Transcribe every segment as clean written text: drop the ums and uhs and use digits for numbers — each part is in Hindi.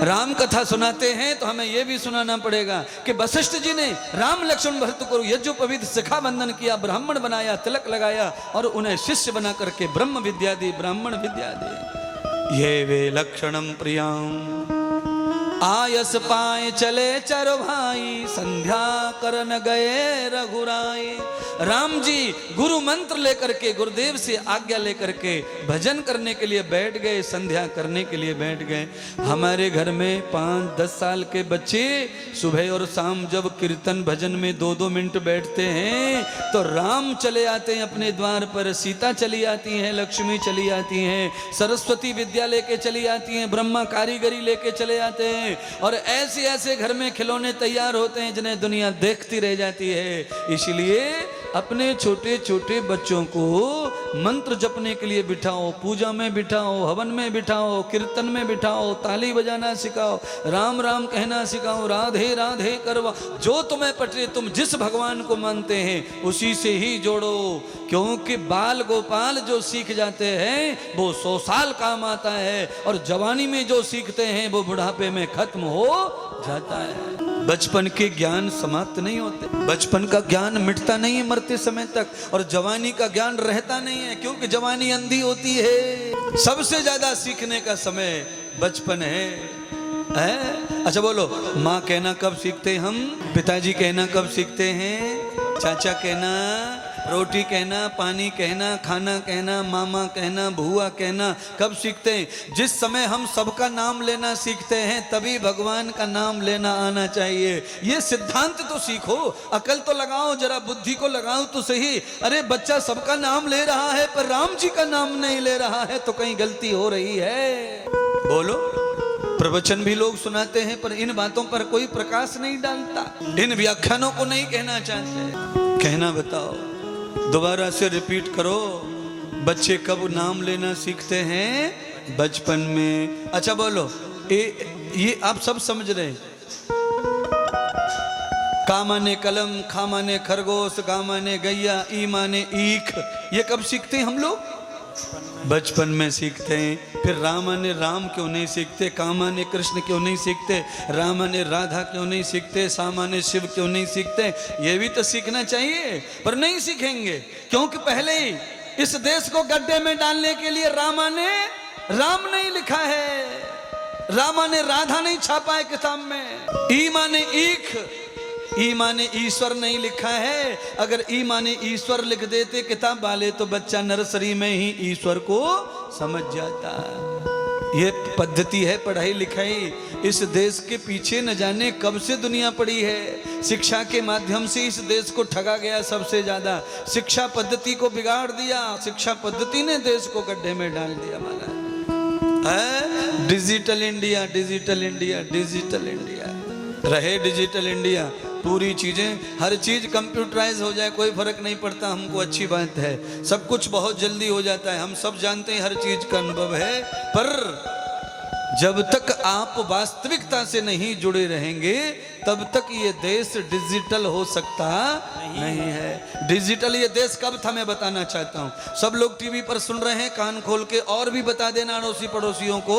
राम कथा सुनाते हैं तो हमें यह भी सुनाना पड़ेगा कि वशिष्ठ जी ने राम लक्ष्मण भरत को यज्ञोपवीत शिखा बंधन किया, ब्राह्मण बनाया, तिलक लगाया और उन्हें शिष्य बना करके ब्रह्म विद्या दी, ब्राह्मण विद्या दी। ये वे लक्षणम प्रियाम आयस पाए चले चर भाई, संध्या करन गए रघुराई। राम जी गुरु मंत्र लेकर के, गुरुदेव से आज्ञा लेकर के भजन करने के लिए बैठ गए, संध्या करने के लिए बैठ गए। हमारे घर में 5-10 साल के बच्चे सुबह और शाम जब कीर्तन भजन में 2-2 मिनट बैठते हैं तो राम चले आते हैं अपने द्वार पर, सीता चली आती हैं, लक्ष्मी चली आती हैं, सरस्वती विद्या लेके चली आती हैं, ब्रह्मा कारीगरी लेके चले आते हैं और ऐसे ऐसे घर में खिलौने तैयार होते हैं जिन्हें दुनिया देखती रह जाती है। इसलिए अपने छोटे छोटे बच्चों को मंत्र जपने के लिए बिठाओ, पूजा में बिठाओ, हवन में बिठाओ, कीर्तन में बिठाओ, ताली बजाना सिखाओ, राम राम कहना सिखाओ, राधे राधे करवा। जो तुम्हें पटे, तुम जिस भगवान को मानते हैं उसी से ही जोड़ो, क्योंकि बाल गोपाल जो सीख जाते हैं वो 100 साल काम आता है और जवानी में जो सीखते हैं वो बुढ़ापे में खत्म हो जाता है। बचपन के ज्ञान समाप्त नहीं होते, बचपन का ज्ञान मिटता नहीं है मरते समय तक, और जवानी का ज्ञान रहता नहीं है, क्योंकि जवानी अंधी होती है। सबसे ज्यादा सीखने का समय बचपन है। अच्छा बोलो, माँ कहना कब सीखते हम? पिताजी कहना कब सीखते हैं? चाचा कहना, रोटी कहना, पानी कहना, खाना कहना, मामा कहना, बुआ कहना कब सीखते हैं? जिस समय हम सबका नाम लेना सीखते हैं तभी भगवान का नाम लेना आना चाहिए। ये सिद्धांत तो सीखो, अकल तो लगाओ, जरा बुद्धि को लगाओ तो सही। अरे बच्चा सबका नाम ले रहा है पर राम जी का नाम नहीं ले रहा है तो कहीं गलती हो रही है। बोलो, प्रवचन भी लोग सुनाते हैं पर इन बातों पर कोई प्रकाश नहीं डालता, इन व्याख्यानों को नहीं कहना चाहते। कहना बताओ, दोबारा से रिपीट करो, बच्चे कब नाम लेना सीखते हैं? बचपन में। अच्छा बोलो, ये आप सब समझ रहे हैं? का माने कलम, खा माने खरगोश, गा माने गैया, ई माने ईख, ये कब सीखते हैं हम लोग? बचपन में सीखते हैं। फिर राम ने राम क्यों नहीं सीखते? कामा ने कृष्ण क्यों नहीं सीखते? रामा ने राधा क्यों नहीं सीखते? सामा ने शिव क्यों नहीं सीखते? ये भी तो सीखना चाहिए, पर नहीं सीखेंगे क्योंकि पहले ही इस देश को गड्ढे में डालने के लिए रामा ने राम नहीं लिखा है, रामा ने राधा नहीं छापा है किताब में, ई माने ईख, ई माने ईश्वर नहीं लिखा है। अगर ई माने ईश्वर लिख देते किताब वाले तो बच्चा नर्सरी में ही ईश्वर को समझ जाता। ये पद्धति है पढ़ाई लिखाई। इस देश के पीछे न जाने कब से दुनिया पड़ी है। शिक्षा के माध्यम से इस देश को ठगा गया सबसे ज्यादा, शिक्षा पद्धति को बिगाड़ दिया, शिक्षा पद्धति ने देश को गड्ढे में डाल दिया। हमारा digital India, digital India, digital India रहे, डिजिटल इंडिया, पूरी चीजें, हर चीज कंप्यूटराइज हो जाए कोई फर्क नहीं पड़ता, हमको अच्छी बात है। सब कुछ बहुत जल्दी हो जाता है, हम सब जानते हैं, हर चीज का अनुभव है। पर जब तक आप वास्तविकता से नहीं जुड़े रहेंगे तब तक ये देश डिजिटल हो सकता नहीं है। डिजिटल ये देश कब था मैं बताना चाहता हूँ। सब लोग टीवी पर सुन रहे हैं, कान खोल के और भी बता देना अड़ोसी पड़ोसियों को,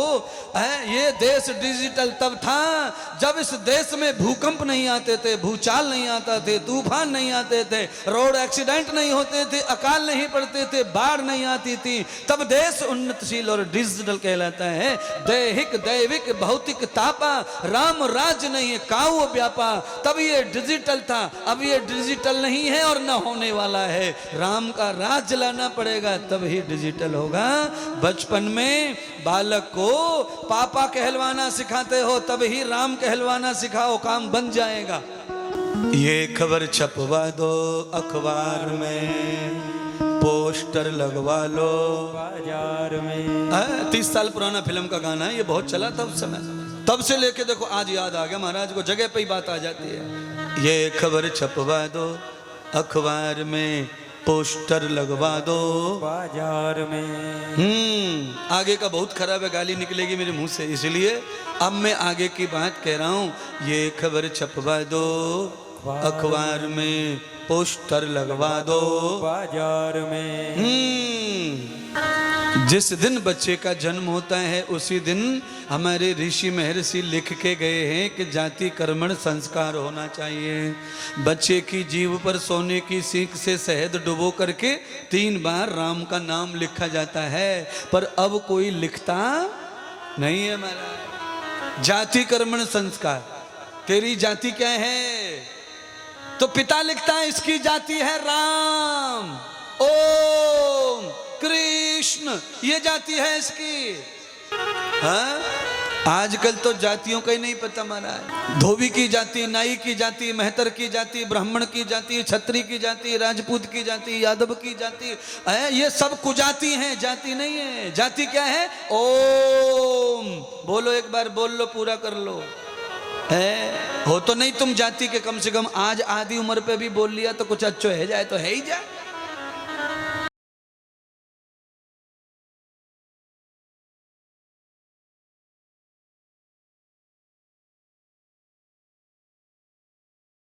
ये देश डिजिटल तब था जब इस देश में भूकंप नहीं आते थे, भूचाल नहीं आता थे, तूफान नहीं आते थे, रोड एक्सीडेंट नहीं होते थे, अकाल नहीं पड़ते थे, बाढ़ नहीं आती थी। तब देश उन्नतशील और डिजिटल कहलाता है। दैहिक दैविक भौतिक तापा, राम राज नहीं काऊ व्यापा, तब ये डिजिटल था। अब ये डिजिटल नहीं है और न होने वाला है। राम का राज लाना पड़ेगा तब ही डिजिटल होगा। बचपन में बालक को पापा कहलवाना सिखाते हो तब ही राम कहलवाना सिखाओ, काम बन जाएगा। ये खबर छपवा दो अखबार में, पोस्टर लगवा लो बाजार में। 30 साल पुराना फिल्म का गाना है, ये बहुत चला था उस समय। तब से लेके देखो आज याद आ गया महाराज को, जगह पे ही बात आ जाती है। ये खबर छपवा दो अखबार में, पोस्टर लगवा दो बाजार में। आगे का बहुत खराब है, गाली निकलेगी मेरे मुंह से, इसलिए अब मैं आगे की बात कह रहा हूँ। ये खबर छपवा दो अखबार में, पोस्टर लगवा दो बाजार में। जिस दिन बच्चे का जन्म होता है उसी दिन हमारे ऋषि महर्षि लिख के गए हैं कि जाति कर्मण संस्कार होना चाहिए। बच्चे की जीभ पर सोने की सीख से शहद डुबो करके 3 बार राम का नाम लिखा जाता है, पर अब कोई लिखता नहीं है महाराज। जाति कर्मण संस्कार, तेरी जाति क्या है? तो पिता लिखता है इसकी जाति है राम, ओम कृष्ण, ये जाति है इसकी। हाँ, आजकल तो जातियों का ही नहीं पता महाराज। धोबी की जाति, नाई की जाति, मेहतर की जाति, ब्राह्मण की जाति, छत्री की जाति, राजपूत की जाति, यादव की जाति, ये सब कुजाति हैं, जाति नहीं है। जाति क्या है? ओम बोलो, एक बार बोल लो, पूरा कर लो। हो तो नहीं तुम जाति के, कम से कम आज आधी उम्र पे भी बोल लिया तो कुछ अच्छो है जाए तो है ही जाए।